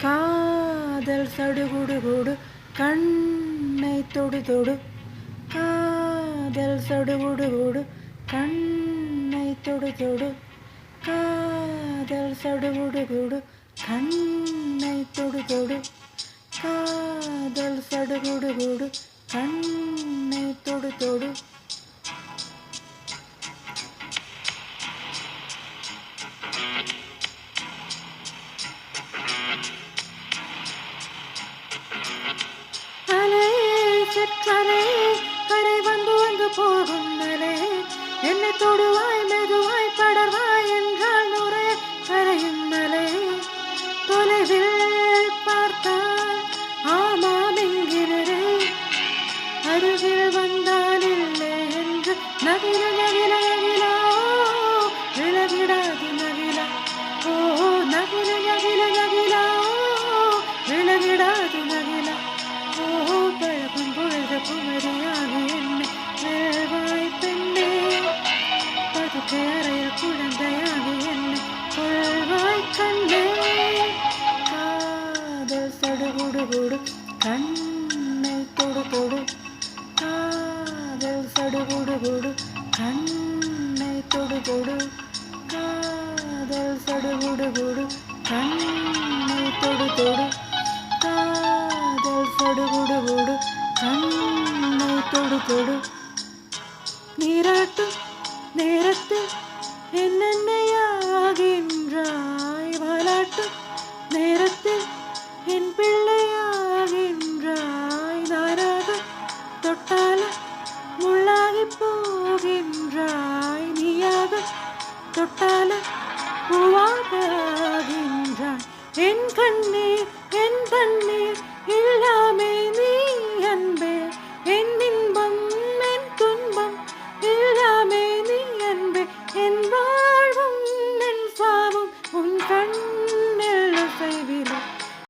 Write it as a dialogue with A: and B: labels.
A: காதல் சடுகுடுகுடு கண்ணை தொடு தொடு. காதல் சடுகுடுகுடு கண்ணை தொடு தொடு. காதல் சடுகுடுகுடு கண்ணை தொடு தொடு. காதல் சடுகுடுகுடு கண்ணை தொடு தொடு. கரை கரை வந்து வந்து போகும் மலை என்னை தொடுவாய் மெதுவாய் படர்வாய் என்றால் நுரை கரையும் மலை. தொலைவில் பார்த்தால் ஆமாம் என்கிறே அருகில் வந்தால் இல்லை என்று நவில நவில நவிலா விலகிடாது நவிலா. ஓ நவில நவில நவிலா விலகிடாது நவிலா. ஓ பழகும் பொழுது குமரியாகி என்னை வேவாய் பெண்ணே பதுக்கை அறையில் குழந்தையாகி என்னை கொள்வாய் கண்ணே. காதல் சடுகுடுகுடு கண்ணை தொடு தொடு. காதல் சடுகுடுகுடு கண்ணை தொடு தொடு. காதல் சடுகுடுகுடு கண்ணை தொடு தொடு. காதல் சடுகுடுகுடு கண்ணை தொடு தொடு.